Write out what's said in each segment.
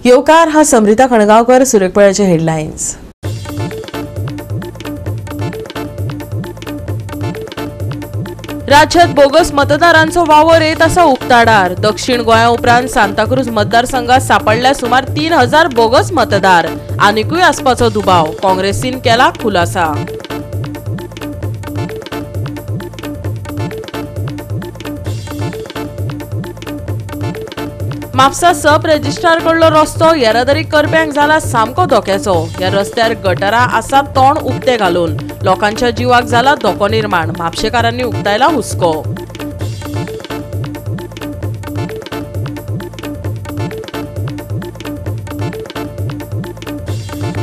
येवकार हा समृता खणगावकर, सुरेखपळ्याचे हेडलाईन्स। राज्यात बोगस मतदारांचो वावर येत असा उक्ताडार। दक्षिण गोंया उपरांत सांताक्रूज मतदारसंघात सापडल्या सुमार 3000 बोगस मतदार। आनिकूय आसपाचो दुबाव, काँग्रेसीन केला खुलासा। म्हापसा सब रजिस्ट्रार कडलो रस्तो येरादारी करप्यांक जाला सामको धोक्याचो। ह्या रस्त्यार गटारां आसा तोंड उक्ते घालून लोकांच्या जिवाक जाला धोको निर्माण। म्हापशेकारांनी उक्तायला हुस्को।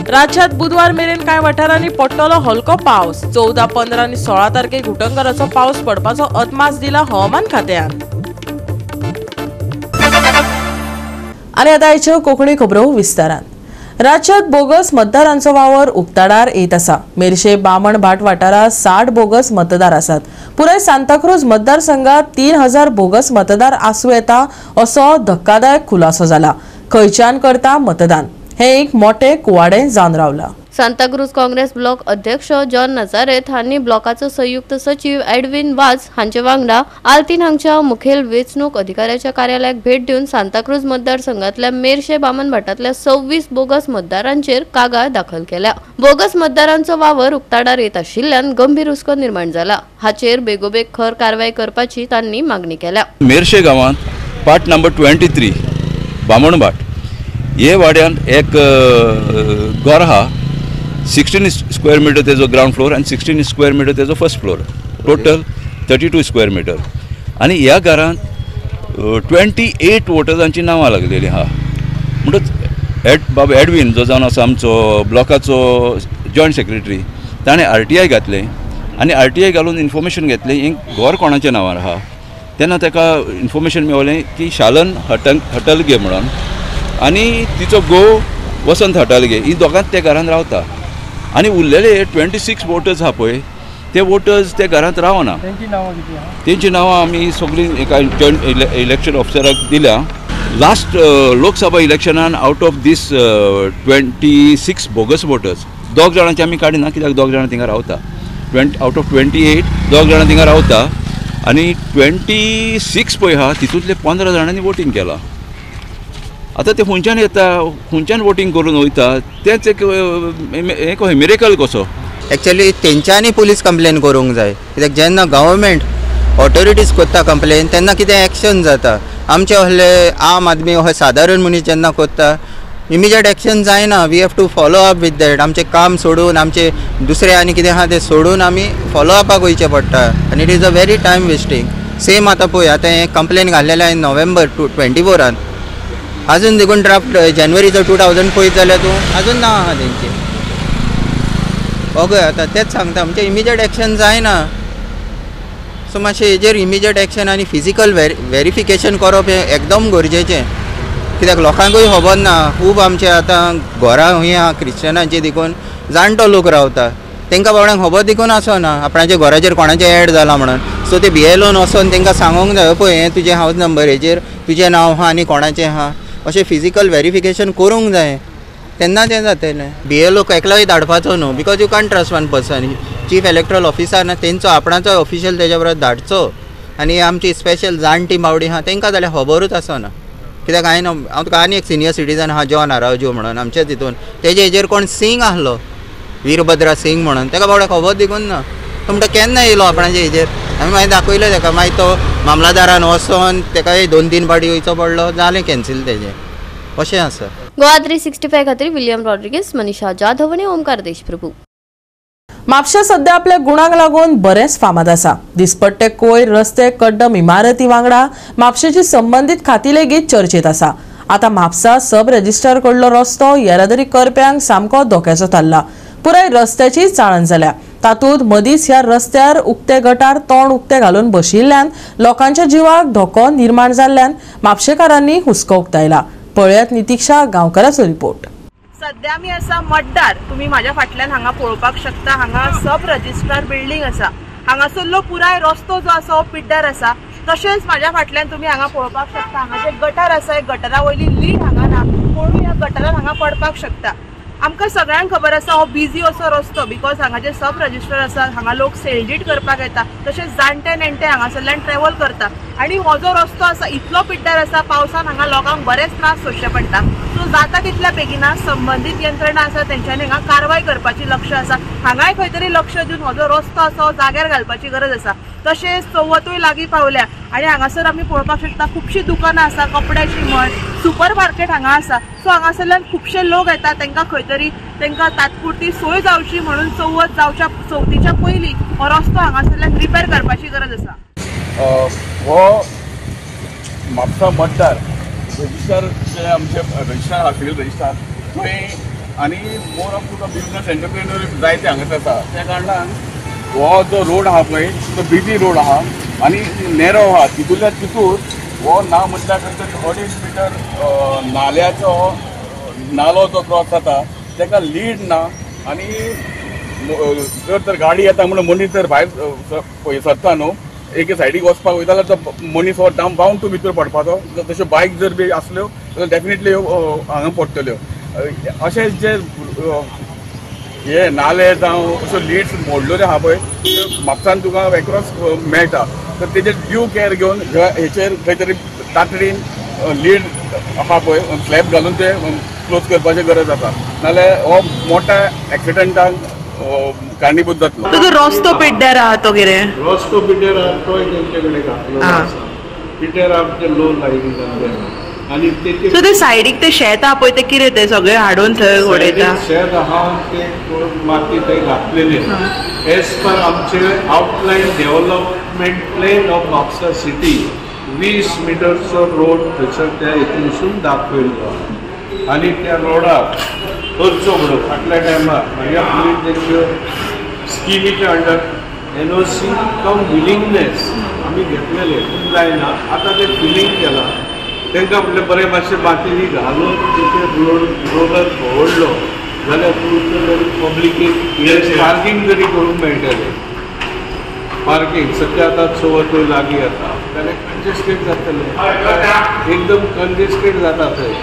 राज्यात बुधवार मेरेन कांय वाठारांनी पडटलो हलको पावस। 14, 15 आनी 16 तारखेक घुटंगराचो पावस पडपाचो अदमास दिला हवामान खात्यान। आणि आता आयच्यो कोंकणी खबरो विस्तारान। राज्यात बोगस मतदारांचो वावर उक्ताडार येत आसा। मेर्शे बामण भाट वाठारात 60 बोगस मतदार आसात। पुराय सांताक्रूज मतदारसंघात 3000 बोगस मतदार आसूं येता असो धक्कादायक खुलासो जाला। खंयच्यान करता मतदान हे एक मोठे कुवाडे जावन रावला। सांताक्रूज काँग्रेस ब्लॉक अध्यक्ष जॉन नजारेथ हांनी ब्लॉकाचो संयुक्त सचिव एडविन वाज हांचे वांगडा आल्तीन हांगच्या मुखेल वेंचणूक अधिकाऱ्याच्या कार्यालयाक भेट दिवन सांताक्रूज मतदारसंघातल्या मेर्शे बामण भाटातल्या 26 बोगस मतदारांचेर कागाळ दाखल केल्या। बोगस मतदारांचो वावर उक्ताडार येत आशिल्ल्यान गंभीर हुस्को निर्माण जाला। हाचेर बेगोबेग खर कारवाय करपाची तांणी मागणी केल्या। मेर्शे गांवांत पार्ट नंबर 23 बामण भाट हे वाड्यान एक घर आहा। 16 स्क्वेअर मीटर तेजो ग्राउंड फ्लोर आणि 16 स्क्वेअर मीटर तेजो first floor, total 32 square metre. आणि ह्या घरांत 28 वोटर्सांची नांवां लागलेली आहा। म्हणटच बाबा एडविन जो जावन आसा आमचो ब्लॉकाचो जॉयंट सेक्रेटरी, ताणें RTI घातलें आनी RTI घालून इन्फॉर्मेशन घेतलें ही घर कोणाच्या नांवार आहा। तेन्ना ताका इन्फॉर्मेशन मेळ्ळें की शालन हटलगे म्हणून आनी तिचो घोव वसंत हटलगे ही दोगांच त्या घरांत रावता। आणि उरलेले 26 वोटर्स आहा पळय ते वोटर्स त्या घरांत रावना। तेंची नांवां आमी सगळीं एका जॉयंट इलेक्शन ऑफिसराक दिल्या। लास्ट लोकसभा इलेक्शनान out of these 26 bogus voters दोग जाणांची आमी काडिना, कित्याक दोग जाणां थिंगा रावता। आउट ऑफ 28 दोग जाणां थिंगा रावता आनी 26 पळय आहा तितूंतले 15 जाणांनी वोटींग केलां। आता ते खंयच्यान येता, खंयच्यान वोटींग करून वयता तेच एक मिरेकल कसो। एक्चुअली तेंच्यांनी पुलीस कंप्लेन करूंक जाय, कित्याक जेन्ना गव्हर्मेंट ऑथॉरिटीज करता कंप्लेन तेन्ना कितें एक्शन जाता। आमचे असले आम आदमी अशे सादारण मनीस जेन्ना करता इमिजिएट एक्शन जायना। We have to follow up with that. आमचें काम सोडून आमचे दुसरें आनी कितें आहा तें सोडून आमी फॉलो अपाक वयचें पडटा आनी it is a very time wasting. Same आतां पळय आतां हें कंप्लेन घाल्लेलें हांवें नोव्हेंबर 24 अजून देखून ड्राफ्ट जानेवारीचो 2000 पळयत जाल्यार तूं अजून ना आहा तेंची। ओके आतां तेच सांगता आमचें इमिजिएट एक्शन जायना। सो मातशें हेजेर इमिजिएट एक्शन आनी फिजिकल व्हेरिफिकेशन करप हें एकदम गरजेचें, कित्याक लोकांकूय खबर ना। खूब आमचे आतां घरां हूंय आहा क्रिश्चनांची देखून जाणटो लोक रावता, तांकां बाबड्यांक खबर देखून आसना आपणाच्या घराचेर कोणाचें एड जाला म्हणून। सो ते BLOन वचोन तांकां सांगूंक जाय पळय हें तुजें हावज नंबर हेजेर तुजें नांव आहा आनी कोणाचें आहा अशें फिजिकल व्हेरिफिकेशन करूंक जाय, तेन्ना तें जातलें। BLO एकलोय धाडपाचो न्हू, because you can't trust one person. Chief electoral officer ना तेंचो आपणाचो ऑफिशियल तेज्या बरोबर धाडचो आनी आमची स्पेशल जाणटी मावडी आहा तांकां जाल्यार खबरूच आसना। कित्याक हांव तुका आनी एक सिनियर सिटीजन आहा जॉन आरावजो म्हणून आमच्या तितून, तेजे हेजेर कोण सिंग आसलो वीरभद्रा सिंग म्हणून, ताका बाबड्या खबर देखून ना। तो म्हणटा केन्ना येयलो आपणाच्या हेजेर, आमी मागीर दाखयलें ताका। मागीर तो मामलादारान वचोन ताका 2-3 फावटी वयचो पडलो, जालें कॅन्सील तेजें, अशें आसा। गोवा 365 खातीर विलियम रॉड्रिगीस, मनीषा जाधव आनी ओमकार देशप्रभू। म्हापशा सध्या आपल्या गुणांक लागून बरेच फामाद आसा। दिसपट्टे कोयर, रस्ते, कड्डम इमारती वांगडा म्हापशेची संबंधित खाती लेगीत चर्चेत आसा। आता म्हापसा सब रजिस्ट्रार कडलो रस्तो येरादारी करप्यांक सामको धोक्याचो थारला। पुराय रस्त्याची चाळण जाल्या। तातूंत मदींच ह्या रस्त्यार उक्ते गटार तोंड उक्ते घालून बशिल्ल्यान लोकांच्या जिवाक धोको निर्माण जाल्ल्यान म्हापशेकारांनी हुस्को उक्तायला। पळयात नितीक्षा गांवकाराचो रिपोर्ट। सध्या मी असा मतदार तुम्ही माझ्या फाटल्यान हांगा पळोवपाक शकता। हांगा सब रजिस्ट्रार बिल्डिंग आसा। हांगासरलो पुराय रस्तो जो आसा पिड्ड्यार आसा। तशेंच माझ्या फाटल्यान तुम्ही हांगा पळोवपाक शकता हांगा जे गटार आसा गटारा वयली लीड हांगा ना। कोणूय ह्या हांगा पडपाक शकता। आमकां सगळ्यांक खबर आसा हो बिजी असो रस्तो, बिकॉज हांगा जे सब रजिस्टर आसा हांगा लोक सेल्डीट करपाक येता, तशेंच जाणटे नेणटे हांगासरल्यान ट्रॅव्हल करता आनी हो जो रस्तो आसा इतलो पिड्ड्यार आसा, पावसान हांगा लोकांक बरेच त्रास सोंसचे पडटा। सो जाता तितल्या बेगिना संबंधीत यंत्रणा आसा तेंच्यांनी हांगा कारवाय करपाची लक्ष आसा, हांगाय खंय तरी लक्ष दिवन हो जो रस्तो आसा जाग्यार घालपाची गरज आसा। तशेंच चवथूय लागीं पावल्या आनी हांगासर आमी पळोवपाक शकता खुबशीं दुकानां आसा, कपड्याची म्हण, सुपर मार्केट हांगा आसा। सो हांगासरल्यान खुबशे लोक येता, तांकां खंय तरी तांकां तात्पुरती सोय जावची म्हणून चवथीच्या पयलीं हो रस्तो हांगासरल्यान रिपेर करपाची गरज आसा। हो म्हापसा मतदार रजिस्टर जे आमचे रजिस्टर आसा, सिव्हिल रजिस्टर थंय आनी more of Tuka business entrepreneur जायते हांगासर आसा, त्या कारणान हो जो रोड आहा पळय तो बिजी रोड आहा आनी नॅरो आहा, तितूंतल्या तितूर हो ना म्हटल्यार खंय तरी 2.5 मिटर नाल्याचो नालो जो क्रॉस जाता ताका लीड ना आनी जर तर गाडी येता म्हणून मनीस जर भायर सरता न्हू एके सायडीक वचपाक वयता जाल्यार तो मनीस हो बावंड टू भितर पडपाचो। तश्यो बायक जर बी आसल्यो जाल्यार डेफिनेटली हांगा पडटल्यो। अशें जे हे नाले जावं अश्यो लिड्स मोडलेल्यो आहा पळय म्हापसान तुका एक्रॉस मेळटा, तर तेजेर ड्यू केअर घेवन हेचेर खंय तरी तातडीन लीड आहा पळय स्लॅब घालून ते क्लोज करपाची गरज आसा, नाल्यार हो मोठ्या एक्सिडंटाक कारणीभूत जातलो। तो रस्तो पिड्ड्यार आहा तो कितें? रस्तो पिड्ड्यार आहा तोय तेंचे कडेन घातलो आसा, पिड्ड्यार आहा ते लो लायन जाल्ले आनी तेचे सो ते सायडीक ते शेत आहा पळय ते कितें ते सगळे हाडून थंय उडयता? शेत आहा ते माती थंय घातलेले एज पर आमचे outline development plan of Mapusa city 20 मिटरचो रोड थंयसर त्या हितूनसून दाखयल्लो आनी त्या रोडाक खर्चो म्हणून फाटल्या टायमार ह्या पयलीं तेंच्यो स्किमीच्या अंडर NOC कम विलिंगनेस आमी घेतलेले पूण जायना, आतां ते फिलींग केला तांकां म्हटलें बरें मातशें माती घालून तेचेर रोलर फोडलो जाल्यार पब्लिकेक पार्किंग जरी करूंक मेळटलें। पार्किंग सध्या आतां चवथूय लागीं येता जाल्यार कंजेस्टेड जातलें, एकदम कंजेस्टेड जाता थंय,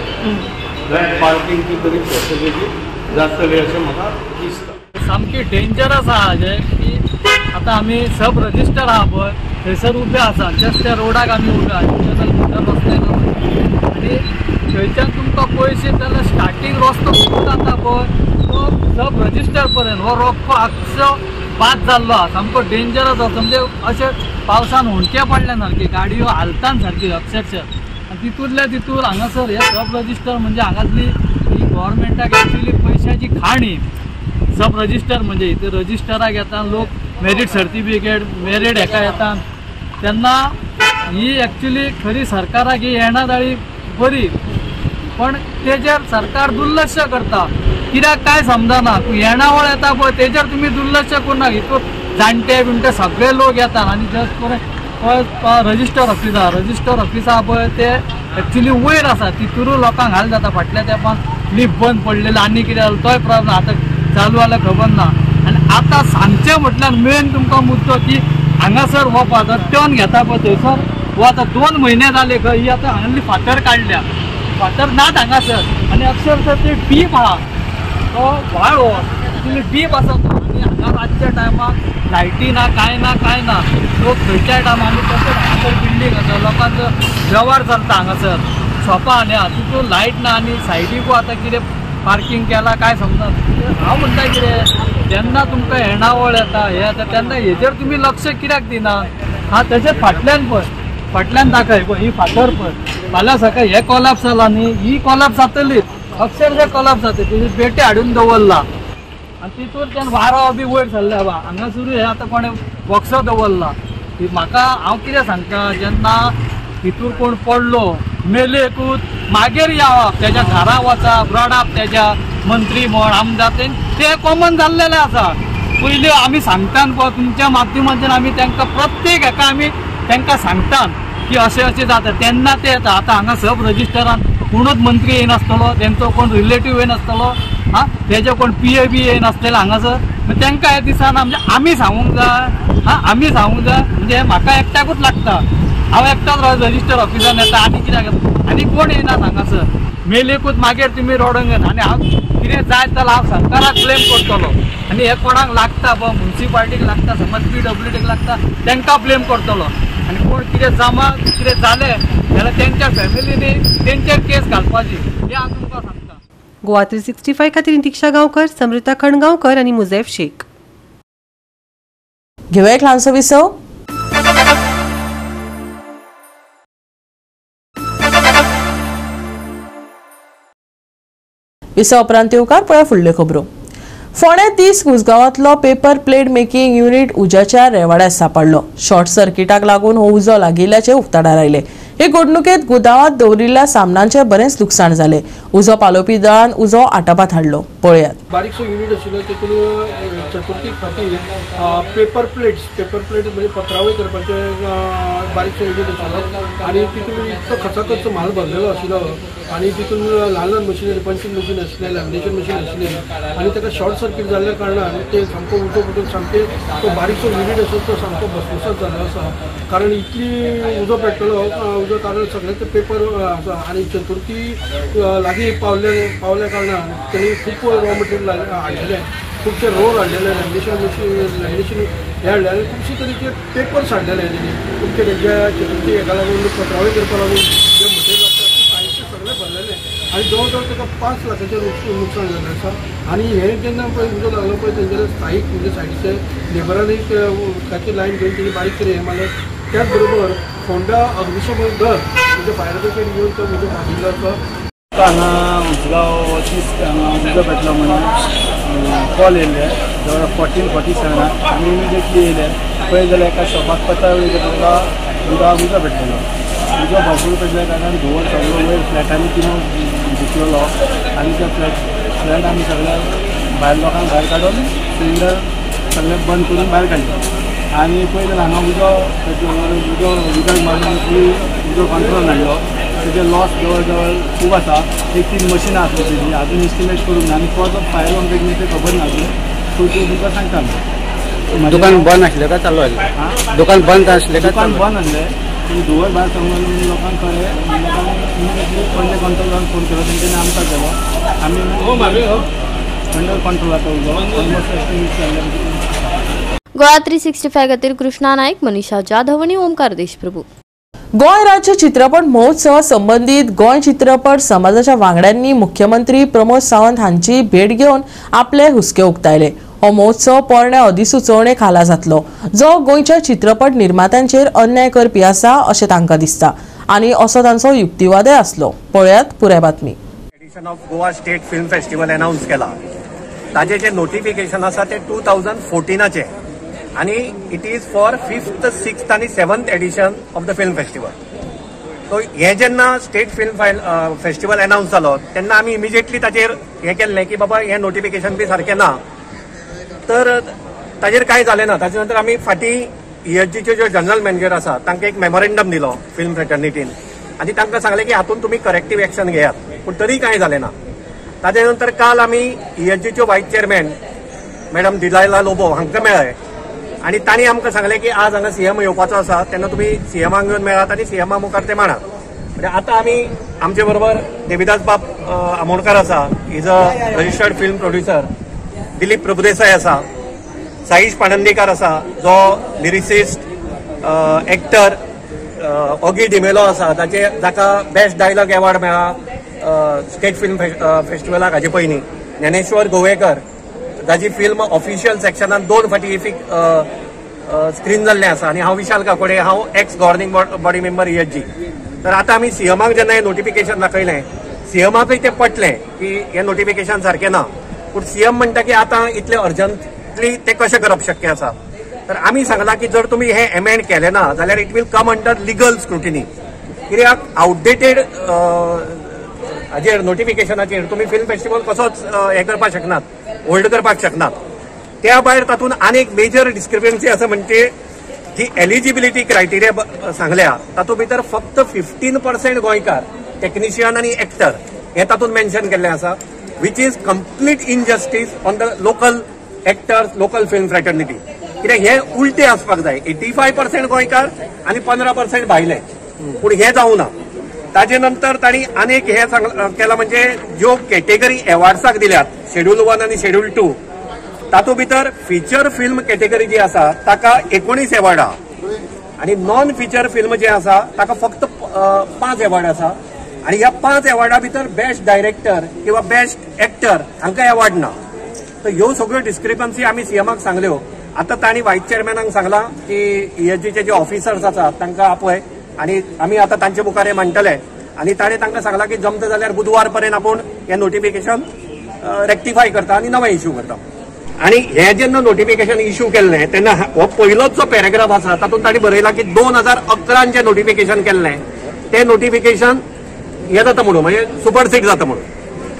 जाल्यार पार्किंगची तरी फॅसिलिटी जातली अशें म्हाका दिसता। सामकी डेंजरस आहा जे की आतां आमी सब रजिस्टर आहा पळय थंयसर उबे आसा, जस्ट त्या रोडाक आमी उबे आहा, भितर रस्त्याक आनी थंयच्यान तुमकां पयशे जाल्यार स्टार्टींग रस्तो जाता पळय तो सब रजिस्टर पर्यंत हो रस्तो आख्खो बाद जाल्लो आहा, सामको डेंजरस आसा, म्हणजे अशें पावसान हुणके पडल्या सारकी गाडयो हालतान सारकी अक्षरशः। तितूंतल्या तितूर हांगासर हे सब रजिस्टर म्हणजे हांगासली ही गव्हर्मेंटाक एक्चुली पयशाची खाण ही सब रजिस्टर म्हणजे इथे रजिस्टराक येता लोक मेरीट सर्टिफिकेट मेरीट हेका येता तेन्ना ही एक्चुली खरी सरकाराक ही येणादाळी बरी, पण तेजेर सरकार दुर्लक्ष करता, कित्याक काय समजना येणावळ येता पळय तेजेर तुमी दुर्लक्ष करना, हितून जाणटे बिणटे सगळे लोक येतात आनी जस्ट पळय रजिस्टर ऑफिस आहा पळय ते एक्चुली वयर आसा, तितूरूय लोकांक हाल जाता, फाटल्या तेंपान लिफ्ट बंद पडलेलो आनी कितें जालें तोय प्रॉब्लम आतां चालू जाल्यार खबर ना। आनी आतां सांगचें म्हटल्यार मेन तुमकां मुद्दो की हांगासर हो फातर टर्न घेता पळय थंयसर हो आतां 2 म्हयने जाले खंय ही आतां हांगासली फातर काडल्या, फातर नात हांगासर आनी अक्षरशः ते डीप आहा तो व्हाळ हो एक्चुली डीप आसा तो, आनी हांगा रातच्या टायमाक लायटी ना काय ना लोक खंयच्याय टायमार तशें हांगासर बिल्डींग आसा, लोकांचो वेव्हार चलता हांगासर शॉपां आनी आहा तितून लायट ना आनी सायडीकूय आतां कितें पार्किंग केला काय समजना। हांव म्हणटा कितें जेन्ना तुमकां येणावळ येता हे येता तेन्ना हेजेर तुमी लक्ष कित्याक दिना? हा तेजेर फाटल्यान दाखय पळय ही फातर पळय फाल्यां सकाळ हे कॉलॅप्स जाला न्ही ही कॉलॅप्स जातलीच, अक्षरशः कॉलॅप्स जातली, तेजे पेटे हाडून दवरला आनी तितूर तेन्ना वारो बी वयर सरल्या बा हांगासरूय हे आतां कोणें बॉक्सो दवरला। म्हाका हांव कितें सांगता जेन्ना हितूर कोण पडलो मेलेकूच मागीर यावप तेज्या घरा वचप रडप तेज्या मंत्री म्हण आमदार ते कॉमन जाल्लेले आसा। पयलीं आमी सांगतात पळय तुमच्या माध्यमांतल्यान आमी तांकां प्रत्येक हेका आमी तांकां सांगतात की अशें जाता तेन्ना ते येता। आतां हांगा सब रजिस्टरान कोणूच मंत्री येनासतलो, तेंचो कोण रिलेटीव येनासतलो, तेजे कोण PA बी येनासलेले हांगासर, तांकां हे दिसना म्हणजे आमी सांगूंक जाय आमी सांगूंक जाय म्हणजे म्हाका एकट्याकूच लागता, हांव एकटाच रजिस्टर ऑफिसान येता आनी कित्याक आनी कोण येनात हांगासर। मेलीकूच मागीर तुमी रोडंगन आनी हांव कितें जाय जाल्यार हांव सरकाराक ब्लेम करतलो आनी हे कोणाक लागता म्युन्सिपाल्टीक लागता समज PWDक लागता तांकां ब्लेम करतलो आनी कोण कितें जालें जाल्यार तेंच्या फॅमिलीनी तेंचेर केस घालपाची हे हांव तुमकां सांगता. गोवा 365 खातीर नितीक्षा गांवकर, समृता खणगांवकर आनी मुझैफ शेख. घेऊया एक ल्हानसो विसव. विसव उपरांत येवकार पळया फुडल्यो खबरो. फोंडे 30 कुसगांवांतलो पेपर प्लेट मेकिंग युनिट उज्याच्या रेवाड्यात सापडलो. शॉर्ट सर्किटाक लागून हो उजो लागिल्ल्याचे उक्ताडार आयले. हे घडणुकेत गुदावांत दवरिल्ल्या सामनांचे बरेंच लुकसाण जाले. उजो पालोवपी दळान उजो आटोपात हाडलो. पळयात. बारीकसो युनिट आशिल्लो तेतून चतुर्थी खातीर पेपर प्लेट्स म्हणजे पत्रावळी करपाचे बारीकसो युनिट आशिल्लो आनी तितून इतलो खचाखच म्हाल भरलेलो आशिल्लो आनी तितून ल्हान ल्हान मशिनरी पंचिंग मशीन आशिल्लें, लॅमिनेशन मशीन आशिल्लें आनी ताका शॉर्ट सर्किट जाल्ल्या कारणान ते सामको उजो पटून सामके तो बारीकसो युनिट आसा तो सामको भस्मसात जाल्लो आसा. कारण इतली उजो पेट्टलो उजो कारण सगळे ते पेपर आसा आनी चतुर्थी लागीं पावल्या कारणान तेणी खूब रॉ मटेरियल हाडलेलें, खुबशे रोल हाडलेले, लॅमिनेशन हे हाडले आनी खुबशे तरेचे पेपर्स हाडलेले तेणी खुबशे तेंच्या चतुर्थी हेका लागून पत्रावळी करपा लागून जे मटेरियल आसता ते साहित्य सगळें भरलेलें आनी जवळ जवळ ताका 5 लाखाचें नुकसाण जाल्लें आसा. आनी हे जेन्ना पळय उजो लागलो पळय तेंचे स्थायीक म्हणजे सायडीचे लेबरांनी उदकाची लायन घेवन तेणी बारीक केली हे मारले. त्याच बरोबर फोंडा अग्निशमन दळ म्हणजे फायर ब्रिगेड घेवन तो उजो मागिल्लो आसा. हांगा उजगांव 30 हांगा उजो पेटलो म्हणून कॉल येयल्ले जवळ 14:47 आमी इमिडिएटली येयले. पळय जाल्यार एका शॉपाक पत्रावळी करता उदकाक उजो पेटलेलो. उजो भरपूर पेटल्या कारणान धुंवर सगळो वयर फ्लॅटांनी तिनून घुसलेलो आनी त्या फ्लॅट आमी सगळ्या भायर लोकांक भायर काडून सिलिंडर सगळें बंद करून भायर काडले. आनी पळय जाल्यार हांगा उदक मारून उजो कंट्रोल हाडलो. तेजे लॉस जवळ जवळ खूब आसा. 3 मशिनां आसली तेजी आजून एस्टिमेट करूंक ना आनी कसो फायर कॉन्ट्रॅक्ट ते खबर ना अजून. सो तूं तुमकां सांगता दुकान बंद आसलें काय चालू आसलें? दुकान बंद आसलें काय? दुकान बंद आसलें. पूण धुंवर भायर सांगून लोकांक कळ्ळें. लोकांनी इमिडिएटली पयले कंट्रोलाक फोन केलो तेंच्यांनी आमकां केलो. आमी अंडर कंट्रोल आतां उजो ऑलमोस्ट एस्टिमेट जाल्ले. गोवा 365 खातीर कृष्णा नायक, मनीषा जाधव आनी ओमकार देशप्रभू. गोंय राज्य चित्रपट महोत्सवा संबंधित गोंय चित्रपट समाजाच्या वांगड्यांनी मुख्यमंत्री प्रमोद सावंत हांची भेट घेवन आपले हुस्के उक्तायले. हो महोत्सव पोरण्या अधिसुचोवणे खाला जातलो जो गोंयच्या चित्रपट निर्मात्यांचेर अन्याय करपी आसा अशें तांकां दिसता आनी असो तांचो युक्तिवादय आसलो. पळयात पुराय बातमी. Edition of Goa state film festival announce केला. ताजें जें नोटिफिकेशन आसा तें 2014चे आणि it is for 5th, 6th आणि 7th edition of the film festival. So हे जेन्ना स्टेट फिल्म फेस्टिवल अनाउन्स जालो तेन्ना आमी इमिजिएटली ताजेर हे केल्लें की बाबा हें नोटिफिकेशन बी सारकें ना. तर ताजेर कांय जालें ना. ताजे नंतर आमी फाटीं ESGचे जो जनरल मॅनेजर आसा तांकां एक मेमोरेंडम दिलो फिल्म फ्रेटर्निटीन आनी तांकां सांगलें की हातूंत तुमी करेक्टीव एक्शन घेयात. पूण तरी कांय जालें ना. ताजे नंतर काल आमी ESGच्यो व्हायस चेअरमॅन मॅडम दिलायला लोबो हांकां मेळ्ळे आणि तांणी आमकां सांगलें की आज हांगा CM येवपाचो आसा तेन्ना तुमी CMाक घेवन मेळात आनी CMा मुखार ते मांडात. म्हणजे आतां आमी आमचे बरोबर देविदास बाब आमोणकार आसा, is a registered film producer. Dilip Prabhudesai आसा, साईश पाणंदीकार आसा जो लिरिसिस्ट, एक्टर, ओगी डिमेलो आसा जाका बेस्ट डायलॉग एवॉर्ड मेळ्ळा स्टेट फिल्म फेस्टिवलाक हाजे पयलीं. ज्ञानेश्वर गोवेकर ताजी फिल्म ऑफिशियल सेक्शनान 2 फाटी स्क्रीन जाल्लें आसा. आनी हांव विशाल काकोडे, हांव x governing body member ESG. तर आतां आमी CMाक जेन्ना हें नोटिफिकेशन दाखयलें CMाकूय तें पटलें की हें नोटिफिकेशन सारकें ना. पूण CM म्हणटा की आतां इतलें अर्जंटली तें कशें करप शक्य आसा. तर आमी सांगलां की जर तुमी हें एमेंड केलें ना जाल्यार it will come under legal scrutiny. कित्याक आउटडेटेड हाजेर नोटिफिकेशनाचेर तुमी फिल्म फेस्टिवल कसोच हें करपाक शकनात, होल्ड करपाक शकनात. त्या भायर तातूंत आनी एक मेजर डिस्क्रिपन्सी आसा म्हणजे जी एलिजिबिलिटी क्रायटेरिया सांगल्या तातूंत भितर फक्त 15% गोंयकार टेक्निशियन आनी एक्टर हे तातूंत मेन्शन केल्लें आसा, which is complete injustice on the local actors, local film fraternity. कित्याक हे उलटें आसपाक जाय. 85% गोंयकार आनी 15% भायले. पूण हें जावं ना. ताजे नंतर ताणी अनेक हे केला म्हणजे ज्यो कॅटेगरी अवॉर्ड्साक दिल्यात शेड्यूल 1 आणि शेड्यूल 2 तातूंत भितर फीचर फिल्म कॅटेगरी जी आसा ताका 19 अवॉर्ड आहा आणि नॉन फीचर फिल्म जे आसा ताका फक्त 5 अवॉर्ड आसा आणि ह्या 5 अवॉर्डा भितर बेस्ट डायरेक्टर किंवा बेस्ट एक्टर हांकां अवॉर्ड ना. तर ह्यो सगळ्यो डिस्क्रिपन्सी आमी सीएमाक सांगल्यो. आता तांणी व्हायस चेअरमॅनाक सांगला की ESGचे जे ऑफिसर्स आसात तांकां आपय आणि आमी आता तांचे मुखार हे मांडटले आणि ताणें तांकां सांगला की जमता जाल्यार बुधवार पर्यंत आपूण हें नोटिफिकेशन रेक्टिफाय करता आणि नवें इश्यू करता. आणि हे जेन्ना नोटिफिकेशन इश्यू केल्लें तेन्ना हो पयलोच जो पॅरेग्राफ आसा तातूंत तांणी बरयला की 2011 जे नोटिफिकेशन केल्लें तें नोटिफिकेशन हें जाता म्हणून म्हणजे सुपरसीड जाता म्हणून.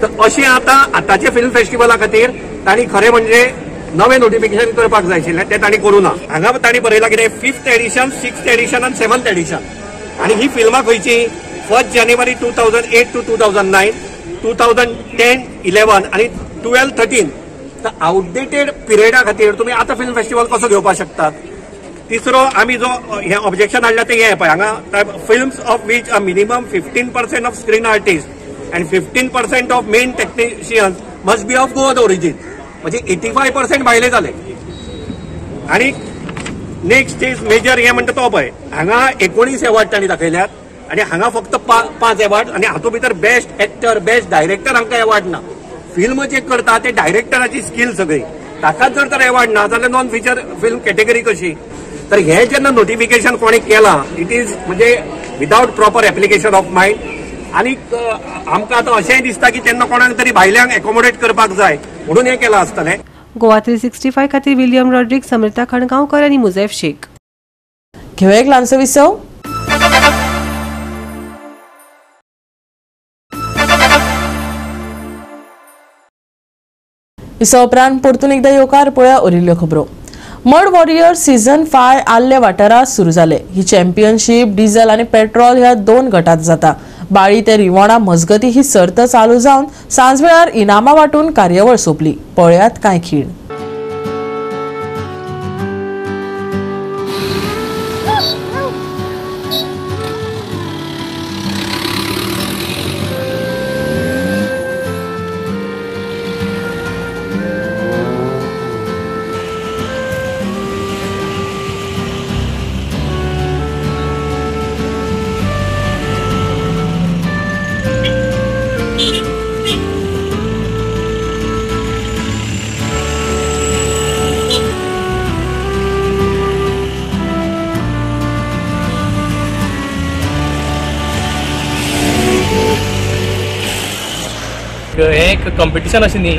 तर अशें आतांचे फिल्म फेस्टिवला खातीर तांणी खरें म्हणजे नवें नोटिफिकेशन करपाक जाय आशिल्लें तें तांणी करूं ना. हांगा तांणी बरयलां कितें 5th एडिशन 6th एडिशन आनी 7th एडिशन आणि ही फिल्मां खंयची 1 जानेवारी 2008 to 2009 2010 11 आणि 12 13. तर आउटडेटेड पिरियडा खातीर तुमी आतां फिल्म फेस्टिवल कसो घेवपाक शकतात. तिसरो आमी जो हे ऑब्जेक्शन हाडला ते हे पळय हांगा films of which a minimum 15% of screen artist and 15% of main technicians must be of Goan origin म्हणजे 85% भायले जाले. आणि नेक्स्ट इज मेजर हे म्हणटा तो पळय हांगा 19 अवॉर्ड तांणी दाखयल्यात आणि हांगा फक्त 5 अवॉर्ड आणि हातूंत भितर बेस्ट एक्टर बेस्ट डायरेक्टर हांकां अवॉर्ड ना. फिल्म जे करता ते डायरेक्टराची स्किल सगळी ताकाच जर तर अवॉर्ड ना जाल्यार नॉन फीचर फिल्म कॅटेगरी कशी. तर हे जेन्ना नोटिफिकेशन कोणी केला इट इज म्हणजे without proper application of mind. आणि आमकां आतां अशेंय दिसता की तेन्ना कोणाक तरी भायल्यांक एकोमोडेट करपाक जाय म्हणून हे केलां आसतलें. गोवा 365 खातीर विलियम रॉड्रिक, समृता खणगांवकर आणि मुजैफ शेख. घेऊया एक ल्हानसो विसव. विसव उपरांत परतून एकदा येवकार पळया उरिल्ल्यो खबरो. मड वॉरियर सीझन 5 आल्ले वाठारात सुरू जाले. ही चॅम्पियनशीप डिझेल आणि पेट्रोल ह्या 2 गटात जाता. बाळी ते रिवोणा मजगती ही सर्त चालू जावन सांजवेळार इनामां वांटून कार्यावळ सोंपली. पळयात कांय खीण. हे एक कॉम्पिटिशन अशें न्ही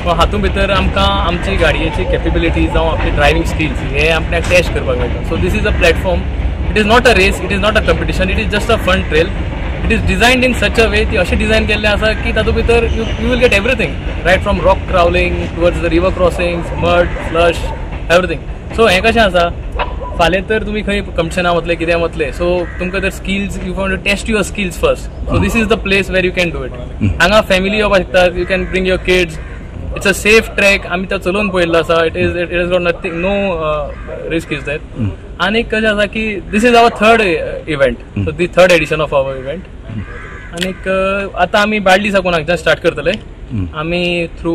हातूंत भितर आमकां आमची गाडयेची कॅपेबिलिटी जावं आपली ड्रायव्हिंग स्किल्स हे आपल्याक टेस्ट करपाक मेळटा. So this is a platform. It is not a race, it is not a competition, it is just a fun trail. It is designed in such a way ती अशें design केल्लें आसा की तातूंत भितर you will get everything right from rock crawling towards the river crossings mud flush everything. So हें कशें आसा फाल्यां तर तुमी खंय कॉम्पिटिशनाक वतले कितें वतले सो तुमकां तर skills you want to test your skills first. So this is the place where you can do it. हांगा फॅमिली येवपाक शकतात. You can bring your kids. It's a safe track. आमी तो चलोवन पळयल्लो आसा. It is got nothing no risk is that. आनी कशें आसा की this is our 3rd event. So the 3rd edition of our event. आनीक आतां आमी बाळ्ळी साकून हांगच्यान स्टार्ट करतले. आमी थ्रू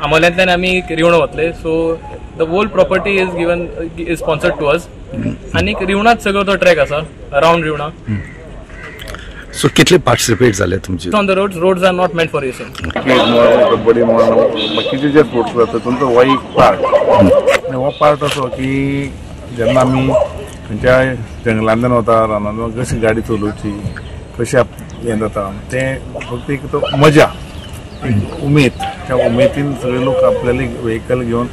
आमोल्यांतल्यान आमी रिवणो वतले. So the whole property is given is sponsored to us. आनीक रिवणाच सगळो तो ट्रॅक आसा अराउंड रिवणा. सो कितले पार्टिसिपेट जाले तुमचे on the roads are not meant for racing. Kabaddi म्हणून बाकीचे जे स्पोर्ट्स जाता तातूंत हो एक पार्ट. हो पार्ट असो की जेन्ना आमी खंयच्या जंगलांतल्यान वता रानांत कशी गाडी चलोवची कशी हें जाता तें फक्त एक तो मजा एक उमेद. त्या उमेदीन सगळे लोक आपल्याले व्हेकल घेवन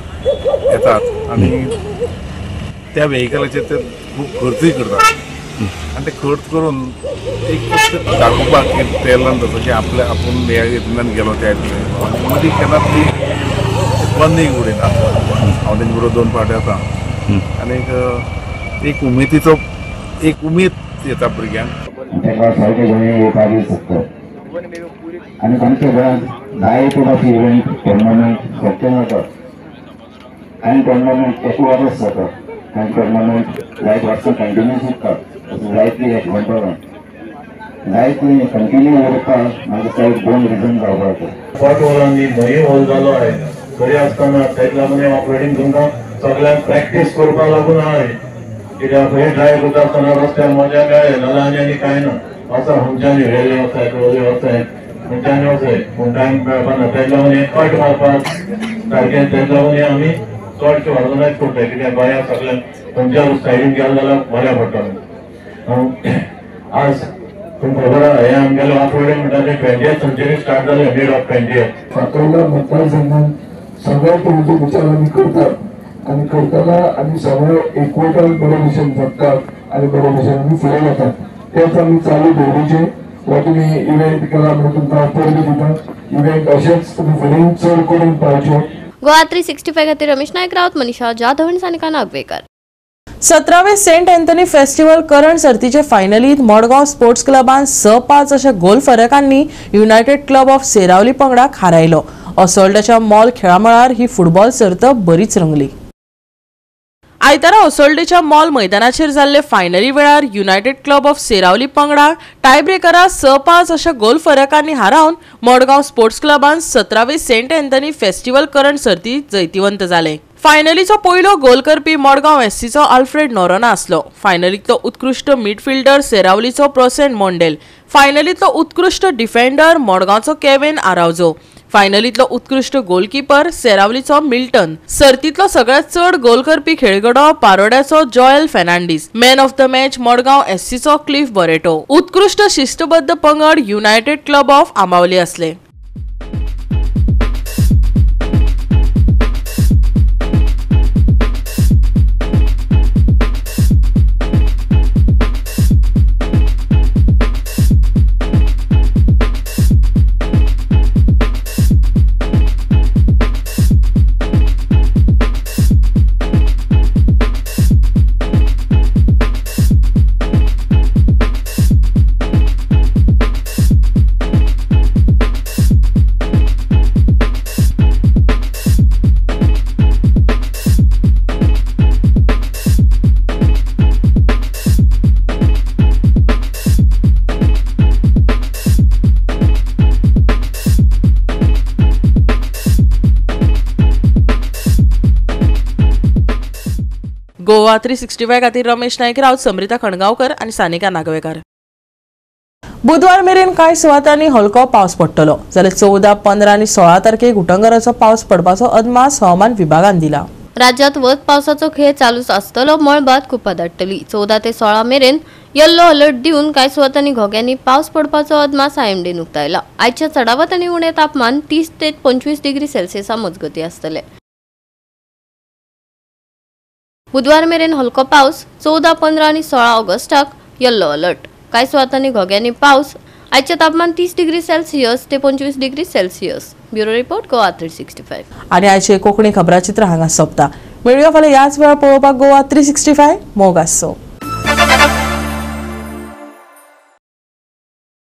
येतात आणि त्या व्हेकलाचेर ते खूब खर्चूय करतात. आणि ते खर्च करून एक फक्त दाखोवपाक ट्रेलान तसो की आपल्या आपूण ह्या हितूंतल्यान गेलो त्या हितून मदीं केन्ना ती बंदीक उडयना. हांव तेंचे बरोबर 2 फावटी आसा. आनीक एक उमेदीचो एक उमेद येता भुरग्यांक. आणि आमच्या गोंयांत 10 एकोपाची इव्हेंट टोर्नामेंट सत्य जातात. काही टोर्नामेंट एक वर्स जातात. काही टोर्नामेंट जायत वर्सां कंटिन्यूस उरतात. जायतली एक घंटो जायती कंटिन्यू उरता म्हाका सायड 2 रिजन जावपाक फाट वॉलांनी न्हंय हॉल जालो आहे घरी आसतना ताका लागून ऑपरेटींग तुमकां सगळ्यांक प्रॅक्टीस करपाक लागून हांवें कित्याक हे ड्रायव्ह करता आसतना रस्त्यार मजा मेळ्ळे नाल्यार आनी कांय ना वचा खंयच्यानी वेले वचाय कळले वचाय खंयच्यानी वचाय पूण टायम मेळपा ना ताका लागून एक कट मारपाक सारकें ताका लागून आमी चडशे ऑर्गनायज करताय कित्याक गोंयांत सगळ्यांक खंयच्या सायडीन गेले जाल्यार बरें पडटलें आज तुमकां खबर आहा हे आमगेलें ऑपरेटींग म्हणटा तें 20th सेंचुरी स्टार्ट जालें मिड ऑफ 20th फातोर्डा मतदारसंघात सगळ्या पयलीं विचार आमी करतात आनी करतना आमी सगळे एकवटान बरे भशेन जगतात आनी बरे भशेन आमी फुडें वतात तेच आमी चालू दवरूचे हो तुमी इव्हेंट केला म्हणून तुमकां परबी दिता इव्हेंट अशेंच तुमी फुडें चड करून पावचे गोवा 365 खातीर रमेश नायक रावत, मनीषा जाधव आनी सानिका नागवेकर. 17वे सेंट अँथनी फेस्टिवल करंट सर्तीचे फायनलीत मडगांव स्पोर्ट्स क्लबान 6-5 अशा गोल फरकांनी युनायटेड क्लब ऑफ सेरावली पंगडाक हारयलो. असोल्डाच्या मॉल खेळामळार ही फुटबॉल सर्त बरीच रंगली. आयतारा असोल्डेच्या मॉल मैदानाचेर जाल्ले फायनली वेळार युनायटेड क्लब ऑफ सेरावली पंगडाक टायब्रेकरात 6-5 अशा गोल फरकांनी हारावन मडगांव स्पोर्ट्स क्लबान 17वे सेंट अँथनी फेस्टिवल करंट सर्तीत जैतिवंत जाले. फायनलीचो पयलो गोल करपी मडगांव एससीचो आल्फ्रेड नोरोना आसलो. फायनलींतलो उत्कृष्ट मिडफिल्डर सेरावलीचो प्रोसेन मोंडेल. फायनलींतलो उत्कृष्ट डिफेंडर मडगांवचो केविन आरावजो. फायनलींतलो उत्कृष्ट गोलकीपर सेरावलीचो मिल्टन. सर्तींतलो सगळ्यात चड गोल करपी खेळगडो पारोड्याचो Joel Fernandes. Man of the match Madgaon एससीचो क्लिफ बरेटो. उत्कृष्ट शिस्तबद्ध पंगड युनायटेड क्लब ऑफ आंबावली असले. गोवा 365 खातीर रमेश नायक रावत, समृता खणगांवकर आनी सानिका नागवेकर. बुधवार मेरेन कांय सुवातांनी हलको पावस पडटलो जाल्यार 14, 15 आनी 16 तारखेक उटंगराचो पावस पडपाचो अदमास हवामान विभागान दिला. राज्यात वत पावसाचो खेळ चालूच आसतलो, मळबात खूप दाटतली. 14 ते 16 मेरेन येल्लो अलर्ट दिवन कांय सुवातांनी घोग्यांनी पावस पडपाचो अदमास आयएमडीन उक्तायला. आयच्या चडावत आनी उणें तापमान 30 ते 25 डिग्री सेल्सियसा मजगती आसतले. बुधवार मेरेन हलको पावस. 14, 15 आनी 16 ऑगस्टाक येल्लो अलर्ट. कांय सुवातांनी घोग्यांनी पावस. आयचे तापमान 30 डिग्री सेल्सियस ते 25 degree Celsius. Bureau report Goa 365. आणि आयचे कोंकणी खबराचित्र हांगा सोंपता. मेळुया फाल्यां याच वेळार पळोवपाक गोवा 365 मोग आसो.